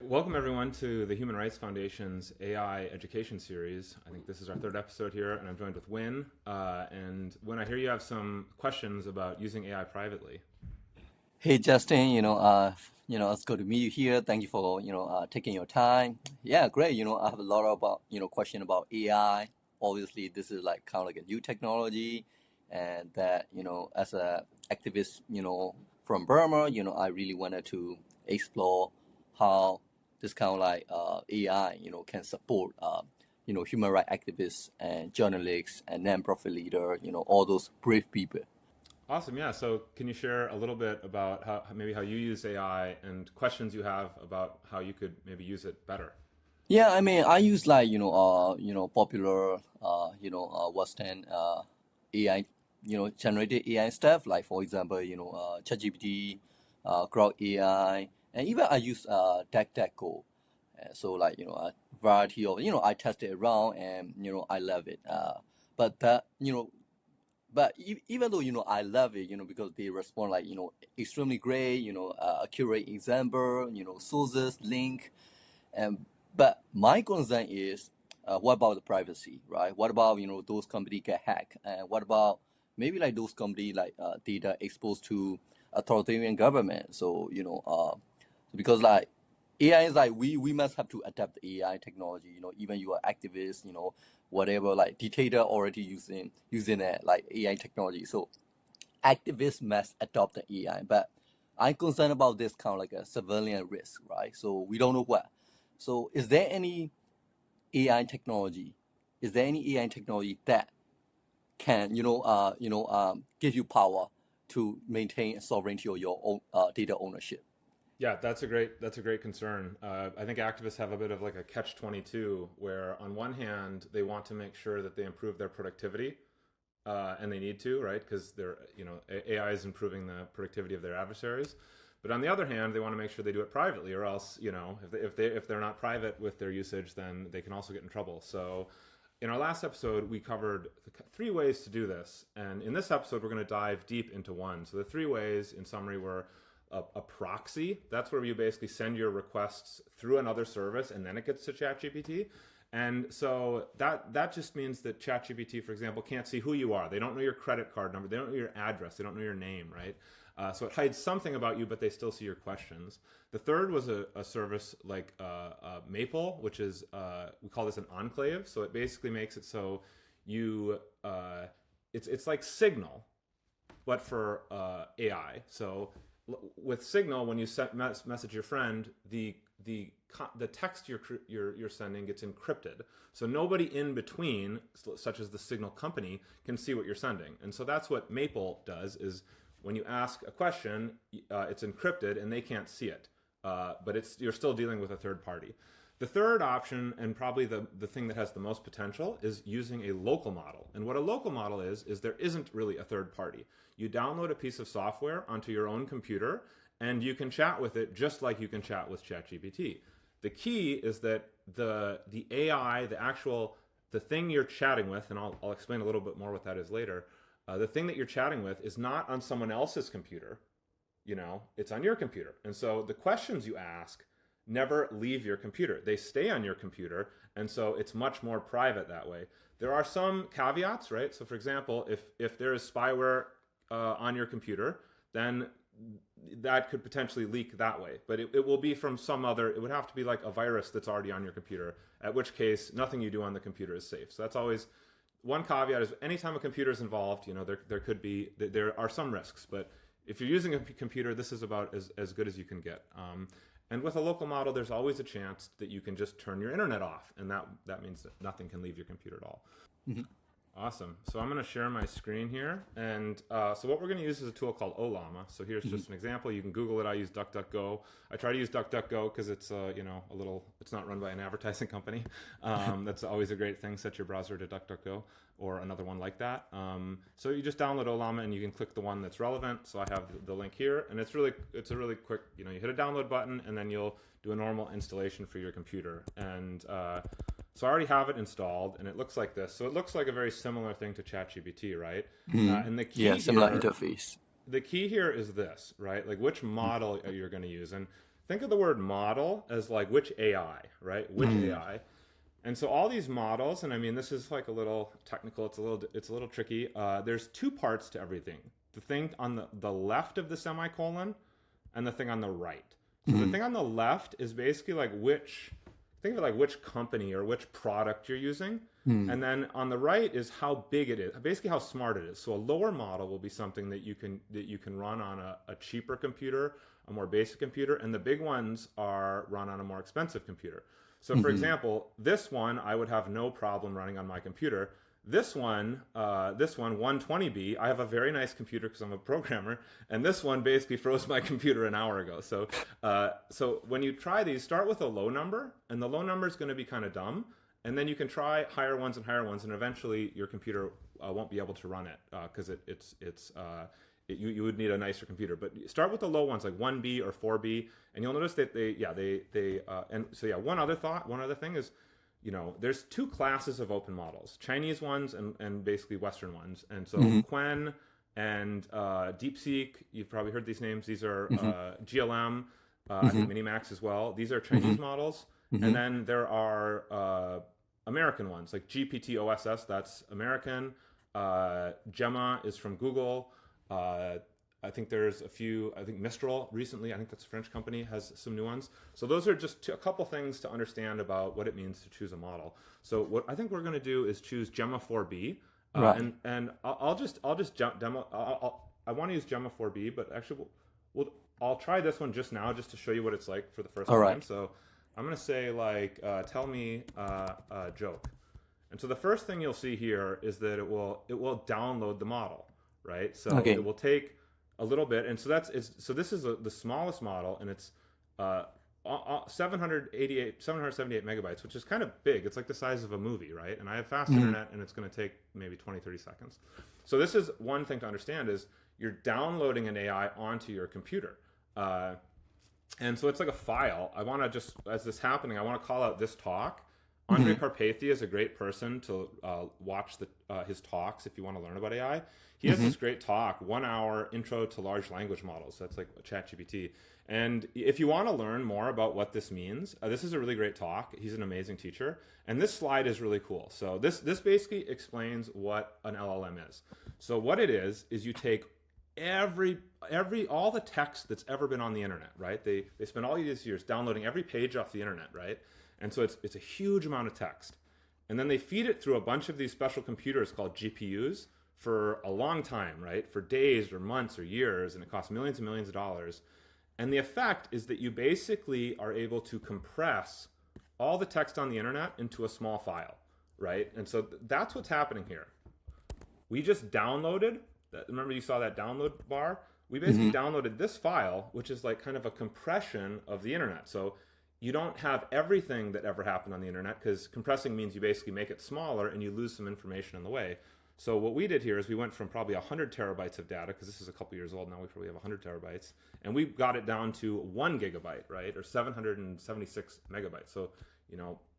Welcome, everyone, to the Human Rights Foundation's AI education series. I think this is our third episode here, and I'm joined with Win. And Win, I hear you have some questions about using AI privately. Hey Justin, it's good to meet you here. Thank you for taking your time. Yeah, great. I have a lot about question about AI. Obviously, this is like kind of like a new technology, and that as a activist, from Burma, I really wanted to explore how this kind of like AI, can support human rights activists and journalists and non-profit leader, all those brave people. Awesome, yeah. So, can you share a little bit about how you use AI and questions you have about how you could maybe use it better? Yeah, I mean, I use like popular Western AI, generated AI stuff. Like for example, ChatGPT, Grok AI, and even I use DuckDuckGo. So like a variety of I test it around and I love it. But that even though I love it, because they respond like extremely great, accurate example, sources, link, and but my concern is, what about the privacy, right? What about those companies get hacked, and what about maybe like those companies like data exposed to authoritarian government? So because like AI is like we must have to adapt the AI technology. Even you are activists, whatever like dictator already using it like AI technology. So activists must adopt the AI, but I'm concerned about this kind of like a civilian risk, right? So we don't know what. So is there any AI technology? Is there any AI technology that can give you power to maintain sovereignty or your own data ownership? Yeah, that's a great concern. I think activists have a bit of like a catch-22, where on one hand they want to make sure that they improve their productivity, and they need to, right? Because AI is improving the productivity of their adversaries. But on the other hand, they want to make sure they do it privately, or else, if they're not private with their usage, then they can also get in trouble. So, in our last episode, we covered three ways to do this, and in this episode, we're going to dive deep into one. So the three ways, in summary, were a proxy. That's where you basically send your requests through another service, and then it gets to ChatGPT. And so that just means that ChatGPT, for example, can't see who you are. They don't know your credit card number. They don't know your address. They don't know your name, right? So it hides something about you, but they still see your questions. The third was a service like Maple, which is, we call this an enclave. So it basically makes it so you, it's like Signal, but for AI. So with Signal, when you message your friend, the text you're sending gets encrypted, so nobody in between, such as the Signal company, can see what you're sending. And so that's what Maple does: is when you ask a question, it's encrypted and they can't see it, but you're still dealing with a third party. The third option, and probably the thing that has the most potential, is using a local model. And what a local model is there isn't really a third party. You download a piece of software onto your own computer, and you can chat with it just like you can chat with ChatGPT. The key is that the AI, the thing you're chatting with, and I'll explain a little bit more what that is later. The thing that you're chatting with is not on someone else's computer. It's on your computer. And so the questions you ask never leave your computer. They stay on your computer, and so it's much more private that way. There are some caveats, right? So for example, if there is spyware on your computer, then that could potentially leak that way. But it will be from it would have to be like a virus that's already on your computer, at which case nothing you do on the computer is safe. So that's always one caveat: is anytime a computer is involved, there are some risks. But if you're using a computer, this is about as good as you can get. And with a local model, there's always a chance that you can just turn your internet off, and that means that nothing can leave your computer at all. Mhm. Awesome. So I'm going to share my screen here. And so what we're going to use is a tool called Ollama. So here's just an example. You can Google it. I use DuckDuckGo. I try to use DuckDuckGo because it's, it's not run by an advertising company. That's always a great thing. Set your browser to DuckDuckGo or another one like that. So you just download Ollama and you can click the one that's relevant. So I have the link here, and it's a really quick, you hit a download button and then you'll do a normal installation for your computer. And so I already have it installed, and it looks like this. So it looks like a very similar thing to ChatGPT, right? And the Yeah, key similar here, interface. the key here is this, right? Like which model you're going to use. And think of the word model as like which AI, right? Which AI. And so all these models, and I mean, this is like a little technical. It's a little tricky. There's two parts to everything. The thing on the left of the semicolon and the thing on the right. So the thing on the left is basically like think of it like which company or which product you're using. And then on the right is how big it is, basically how smart it is. So a lower model will be something that you can run on a cheaper computer, a more basic computer, and the big ones are run on a more expensive computer. So for example, this one I would have no problem running on my computer. This one 120B, I have a very nice computer because I'm a programmer, and this one basically froze my computer an hour ago. So so when you try these, start with a low number, and the low number is going to be kind of dumb, and then you can try higher ones, and eventually your computer won't be able to run it because you would need a nicer computer. But start with the low ones like 1B or 4B, and you'll notice that one other thing is, there's two classes of open models, Chinese ones and basically Western ones. And so Quen and DeepSeek, you've probably heard these names. These are GLM, I think Minimax as well. These are Chinese models. And then there are American ones like GPT OSS, that's American. Gemma is from Google. I think there's a few, I think Mistral recently, I think that's a French company, has some new ones. So those are just a couple things to understand about what it means to choose a model. So what I think we're going to do is choose Gemma 4B. Right. And I'll just demo, I want to use Gemma 4B, but actually I'll try this one just now just to show you what it's like for the first time. Right. So I'm going to say like, tell me a joke. And so the first thing you'll see here is that it will download the model, right? So it will take a little bit, and so this is the smallest model, and it's 778 megabytes, which is kind of big. It's like the size of a movie, right? And I have fast internet, and it's going to take maybe 20-30 seconds. So this is one thing to understand, is you're downloading an AI onto your computer, and so it's like a file. I want to just, as this happening, I want to call out this talk. Andre Carpathia is a great person to watch his talks if you want to learn about AI. He has this great talk, 1 hour intro to large language models. That's like ChatGPT. And if you want to learn more about what this means, this is a really great talk. He's an amazing teacher. And this slide is really cool. So this basically explains what an LLM is. So what it is you take all the text that's ever been on the internet, right? They spent all these years downloading every page off the internet, right? And so it's a huge amount of text. And then they feed it through a bunch of these special computers called GPUs for a long time, right? For days or months or years, and it costs millions and millions of dollars. And the effect is that you basically are able to compress all the text on the internet into a small file, right? And so that's what's happening here. We just downloaded, remember you saw that download bar? We basically downloaded this file, which is like kind of a compression of the internet. So you don't have everything that ever happened on the internet, because compressing means you basically make it smaller and you lose some information on the way. So what we did here is we went from probably 100 terabytes of data, because this is a couple years old now, we probably have 100 terabytes, and we got it down to 1 gigabyte, right, or 776 megabytes. So,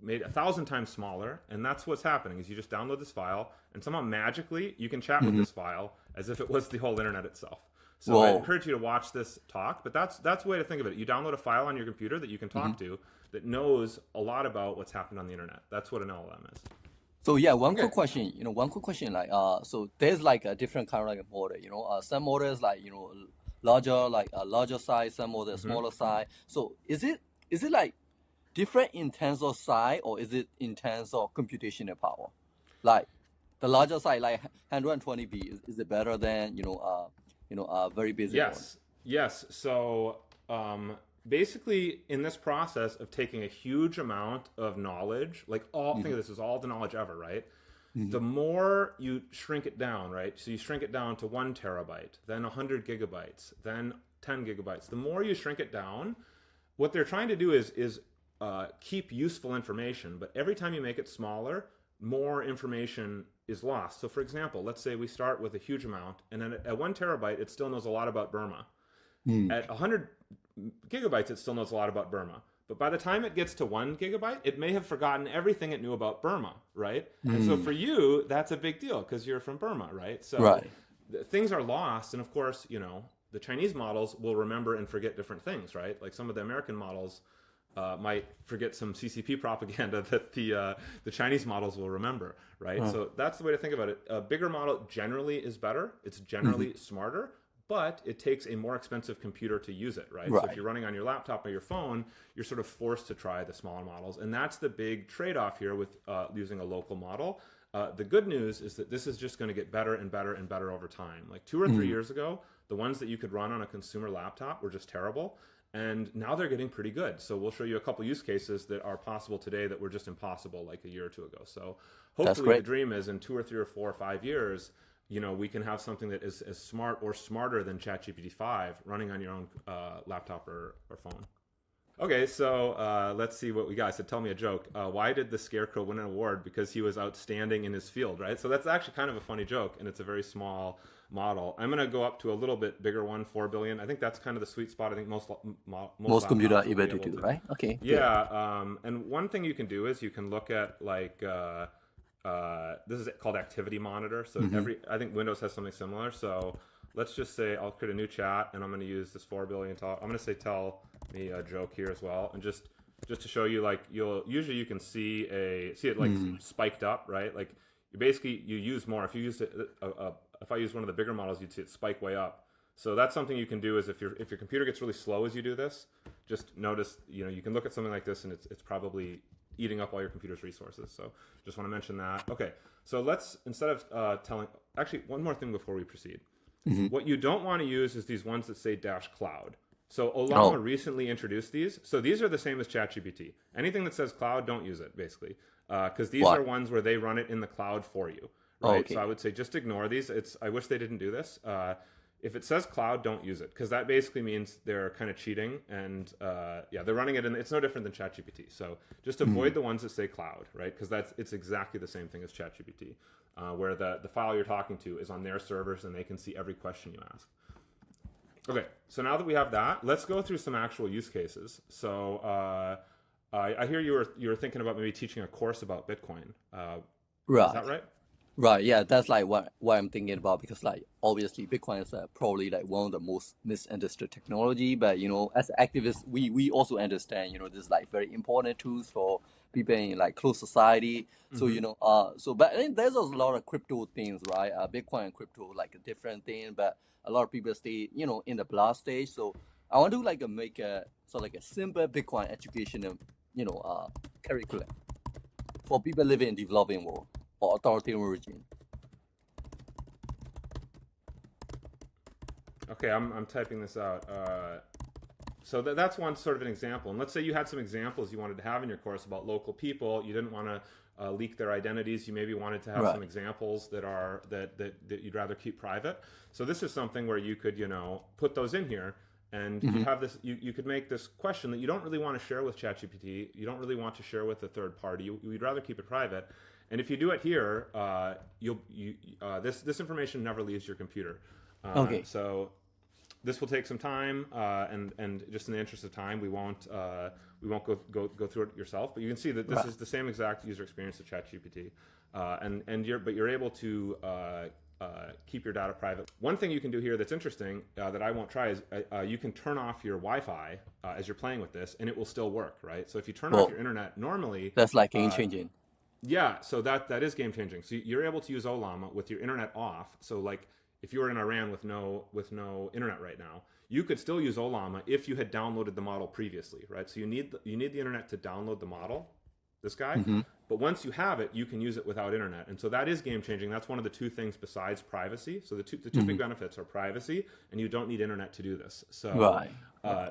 made 1,000 times smaller, and that's what's happening, is you just download this file, and somehow magically you can chat with this file as if it was the whole internet itself. So I encourage you to watch this talk, but that's a way to think of it. You download a file on your computer that you can talk to that knows a lot about what's happened on the internet. That's what an LLM is. So yeah, quick question. One quick question. Like, so there's like a different kind of like model. Some models like larger size, some models smaller size. So is it like different in terms of size, or is it in terms of computational power? Like the larger size, like 120B, is it better than very basic one? Yes. So basically, in this process of taking a huge amount of knowledge, like think of this as all the knowledge ever, right? The more you shrink it down, right? So you shrink it down to 1 terabyte, then 100 gigabytes, then 10 gigabytes. The more you shrink it down, what they're trying to do is keep useful information, but every time you make it smaller, more information is lost. So for example, let's say we start with a huge amount, and then at 1 terabyte, it still knows a lot about Burma. At 100 gigabytes, it still knows a lot about Burma. But by the time it gets to 1 gigabyte, it may have forgotten everything it knew about Burma, right? And so for you, that's a big deal because you're from Burma, right? So things are lost. And of course, the Chinese models will remember and forget different things, right? Like some of the American models might forget some CCP propaganda that the Chinese models will remember, right? So that's the way to think about it. A bigger model generally is better. It's generally smarter, but it takes a more expensive computer to use it, right? So if you're running on your laptop or your phone, you're sort of forced to try the smaller models. And that's the big trade-off here with using a local model. The good news is that this is just going to get better and better and better over time. Like 2 or 3 years ago, the ones that you could run on a consumer laptop were just terrible. And now they're getting pretty good. So we'll show you a couple use cases that are possible today that were just impossible like a year or two ago. So hopefully the dream is in 2 or 3 or 4 or 5 years, you know, we can have something that is as smart or smarter than ChatGPT 5 running on your own laptop or phone. Okay, so let's see what we got. So tell me a joke. Why did the Scarecrow win an award? Because he was outstanding in his field, right? So that's actually kind of a funny joke, and it's a very small model. I'm going to go up to a little bit bigger one, 4 billion. I think that's kind of the sweet spot. I think most computer are able to do, right? Okay. Yeah, and one thing you can do is you can look at like this is called Activity Monitor. So I think Windows has something similar. So let's just say I'll create a new chat, and I'm going to use this 4 billion talk. I'm going to say tell me a joke here as well, and just to show you, like usually you can see it like spiked up, right? Like you use more. If you used it, if I use one of the bigger models, you'd see it spike way up. So that's something you can do is if your computer gets really slow as you do this, just notice, you know, you can look at something like this and it's probably eating up all your computer's resources. So just want to mention that. Okay, so let's, instead of actually one more thing before we proceed. What you don't want to use is these ones that say -cloud. So Ollama recently introduced these. So these are the same as ChatGPT. Anything that says cloud, don't use it, basically. Because these are ones where they run it in the cloud for you. Right? So I would say just ignore these. I wish they didn't do this. If it says cloud, don't use it, because that basically means they're kind of cheating, and they're running it, and it's no different than ChatGPT. So just avoid the ones that say cloud, right? Because it's exactly the same thing as ChatGPT, where the file you're talking to is on their servers, and they can see every question you ask. Okay, so now that we have that, let's go through some actual use cases. So I hear you were thinking about maybe teaching a course about Bitcoin. Is that right? Right, yeah, that's like what I'm thinking about, because like obviously Bitcoin is probably like one of the most misunderstood technology, but you know, as activists, we also understand, you know, this is like very important tools for people in like closed society. So you know, but I think there's a lot of crypto things, right? Bitcoin and crypto like a different thing, but a lot of people stay, you know, in the blast stage. So I want to like make a sort of like a simple Bitcoin education, you know, curriculum for people living in developing world or authoritarian regime. Okay, I'm typing this out. So that's one sort of an example. And let's say you had some examples you wanted to have in your course about local people. You didn't want to leak their identities. You maybe wanted to have some examples that you'd rather keep private. So this is something where you could, you know, put those in here, and you have this. You could make this question that you don't really want to share with ChatGPT. You don't really want to share with a third party. You'd rather keep it private. And if you do it here, this information never leaves your computer. So this will take some time, and just in the interest of time, we won't go through it yourself. But you can see that this is the same exact user experience as ChatGPT, but you're able to keep your data private. One thing you can do here that's interesting that I won't try is you can turn off your Wi-Fi as you're playing with this, and it will still work, right? So if you turn off your internet normally, that's like game changing. Yeah, so that is game changing. So you're able to use Ollama with your internet off. So like if you were in Iran with no internet right now, you could still use Ollama if you had downloaded the model previously, right? So you need the internet to download the model, this guy. But once you have it, you can use it without internet. And so that is game changing. That's one of the two things besides privacy. So the two big benefits are privacy, and you don't need internet to do this. So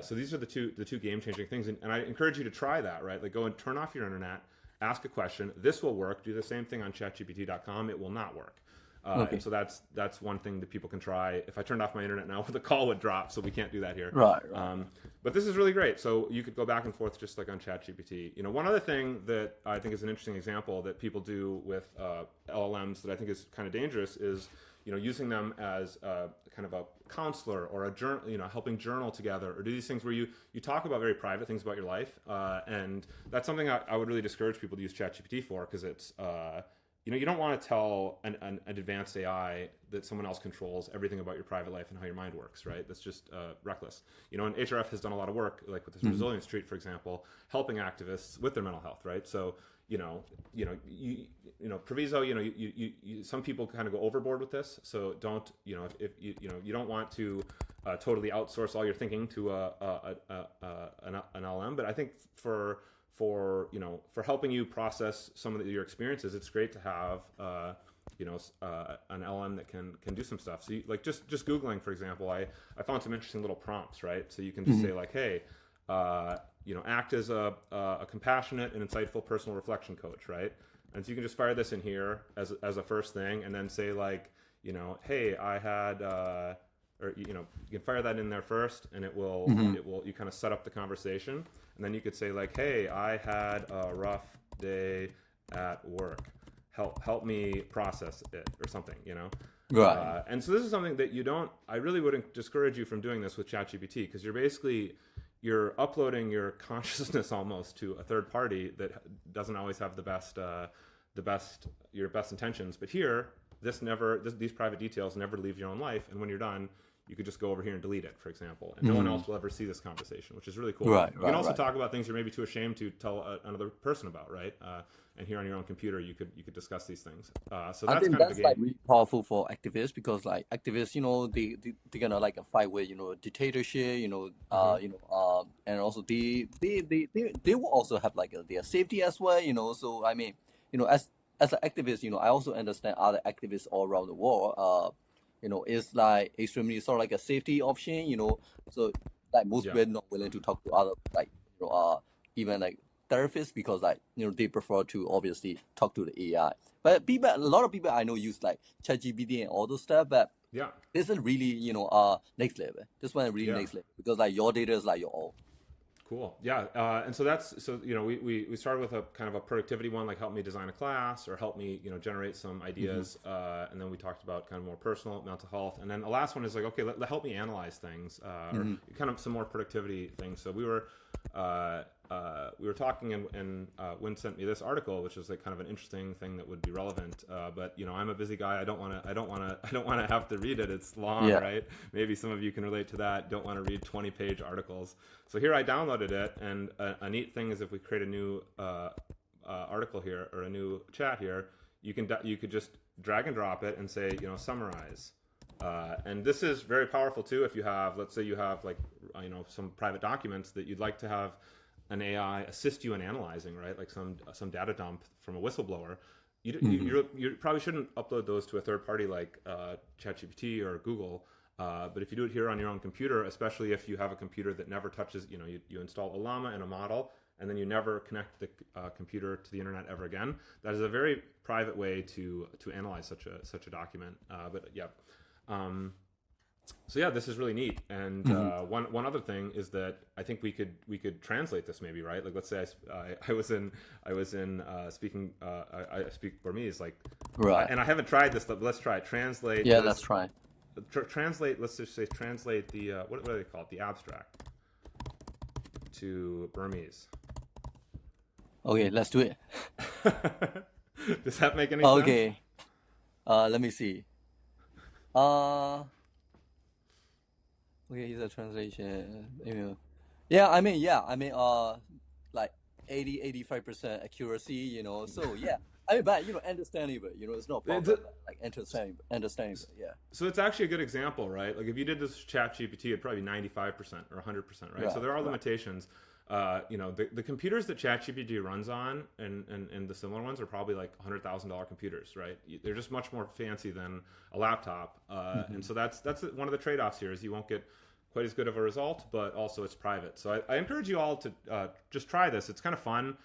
so these are the two game changing things. And I encourage you to try that, right? Like go and turn off your internet, ask a question. This will work. Do the same thing on chatgpt.com. It will not work. And so that's one thing that people can try. If I turned off my internet now, the call would drop, so we can't do that here. But this is really great. So you could go back and forth just like on ChatGPT. You know, one other thing that I think is an interesting example that people do with LLMs that I think is kind of dangerous is, you know, using them as kind of a counselor or a journal, you know, helping journal together, or do these things where you talk about very private things about your life. And that's something I would really discourage people to use ChatGPT for, because you don't want to tell an advanced AI that someone else controls everything about your private life and how your mind works, right? That's just reckless. And HRF has done a lot of work, like with this Mm-hmm. resilience treat, for example, helping activists with their mental health, right? So, proviso, some people kind of go overboard with this. So don't, if you don't want to totally outsource all your thinking to an LLM, but I think for helping you process some of your experiences, it's great to have an LM that can do some stuff. So like just Googling, for example, I found some interesting little prompts, right? So you can just say like, hey, act as a compassionate and insightful personal reflection coach, right? And so you can just fire this in here as a first thing, and then say like, hey, I had or you can fire that in there first, and you kind of set up the conversation, and then you could say like, hey, I had a rough day at work, help me process it, or something, Right. and so this is something that I really wouldn't discourage you from doing this with ChatGPT, because you're uploading your consciousness almost to a third party that doesn't always have your best intentions. But here, these private details never leave your own life, and when you're done, you could just go over here and delete it, for example, and no one else will ever see this conversation, which is really cool. Right, You can also right. talk about things you're maybe too ashamed to tell another person about, right? And here on your own computer, you could discuss these things. So I that's think kind of that's the like game. really powerful for activists, because like activists, they gonna like a fight with dictatorship, Hmm. and also they will also have like their safety as well, So I mean, as an activist, I also understand other activists all around the world. It's like extremely sort of like a safety option, So like most Yeah. people are not willing to talk to other like even like therapists, because like they prefer to obviously talk to the AI. But a lot of people I know use like ChatGPT and all those stuff, but Yeah. this is really next level. This one is really Yeah. next level, because like your data is like your own. Cool. Yeah. And so we started with a kind of a productivity one, like help me design a class, or help me generate some Mm-hmm. ideas. And then we talked about kind of more personal mental health. And then the last one is like, okay, help me analyze things, or Mm-hmm. kind of some more productivity things. So we were talking, and Win sent me this article, which is like kind of an interesting thing that would be relevant. But I'm a busy guy. I don't want to have to read it. It's long, Yeah. right? Maybe some of you can relate to that. Don't want to read 20-page articles. So here I downloaded it, and a neat thing is if we create a new article here, or a new chat here, you could just drag and drop it and say summarize. And this is very powerful too if you have, let's say you have like some private documents that you'd like to have an AI assist you in analyzing, right? Like some data dump from a whistleblower. You probably shouldn't upload those to a third party like ChatGPT or Google. But if you do it here on your own computer, especially if you have a computer that never touches, you install Ollama and a model, and then you never connect the computer to the internet ever again. That is a very private way to analyze such a document. But yeah. So yeah, this is really neat. And Mm-hmm. one other thing is that I think we could translate this maybe, right? Like let's say I was in speaking I speak Burmese, like, Right. and I haven't tried this, but let's try it. Translate Yeah, this. let's try. Translate. Let's just say translate the what do they call it? The abstract to Burmese. Okay, let's do it. Does that make any sense? Okay. Let me see. Uh, okay, here's a translation. Yeah, like 85% accuracy, So yeah, but understandable, it's no It's problem. Like understandable. Yeah. So it's actually a good example, right? Like if you did this chat GPT, it'd probably be 95% or 100%, right? So Right. there are Right. limitations. The computers that ChatGPT runs on, and the similar ones, are probably like $100,000 computers, right? They're just much more fancy than a laptop, Mm-hmm. and so that's one of the trade-offs here, is you won't get quite as good of a result, but also it's private. So I encourage you all to just try this. It's kind of fun.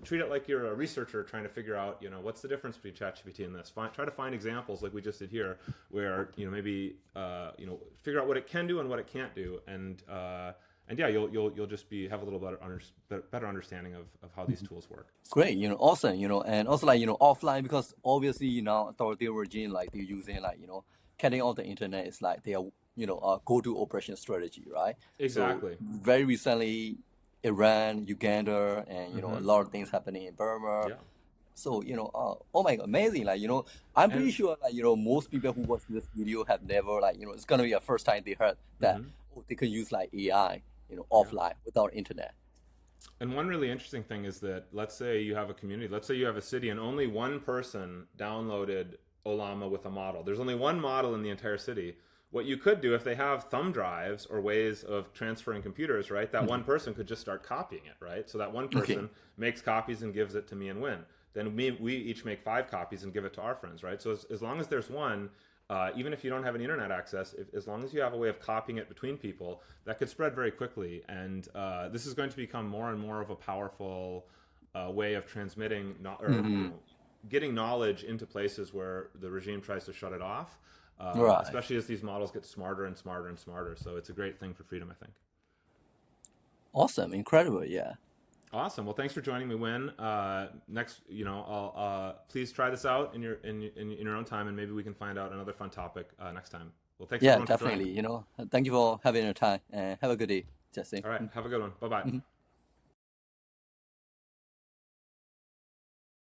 Treat it like you're a researcher trying to figure out, what's the difference between ChatGPT and this. Try to find examples like we just did here, where maybe figure out what it can do and what it can't do, and yeah, you'll just have a little better understanding of how these tools work. Great, awesome, and also like offline, because obviously authoritarian regime, like they're using like cutting off the internet is like their go-to operation strategy, right? So Exactly. very recently, Iran, Uganda, and a Hmm. lot of things happening in Burma. Yeah. So, oh my God, amazing. Like, I'm pretty And sure, like, most people who watch this video have never, like, it's gonna be a first time they heard that, mhm, oh, they can use like AI, yeah. offline without internet. And one really interesting thing is that let's say you have a community, let's say you have a city and only one person downloaded Ollama with a model. There's only one model in the entire city. What you could do if they have thumb drives or ways of transferring computers, right? That one Mhm. person could just start copying it, right? So that one Okay. person makes copies and gives it to me and Win. Then we each make 5 copies and give it to our friends, right? So as long as there's one, even if you don't have an internet access, as long as you have a way of copying it between people, that could spread very quickly. And this is going to become more and more of a powerful way of transmitting, or Hmm. getting knowledge into places where the regime tries to shut it off. Right. Especially as these models get smarter and smarter and smarter. So it's a great thing for freedom, I think. Awesome. Incredible. Yeah. Awesome. Well, thanks for joining me, Win. Next, I'll please try this out in your own time, and maybe we can find out another fun topic next time. Well, thanks Yeah, everyone for joining. definitely. Thank you for having your time and have a good day, Jesse. All right, have a good one. Bye bye. Mhm.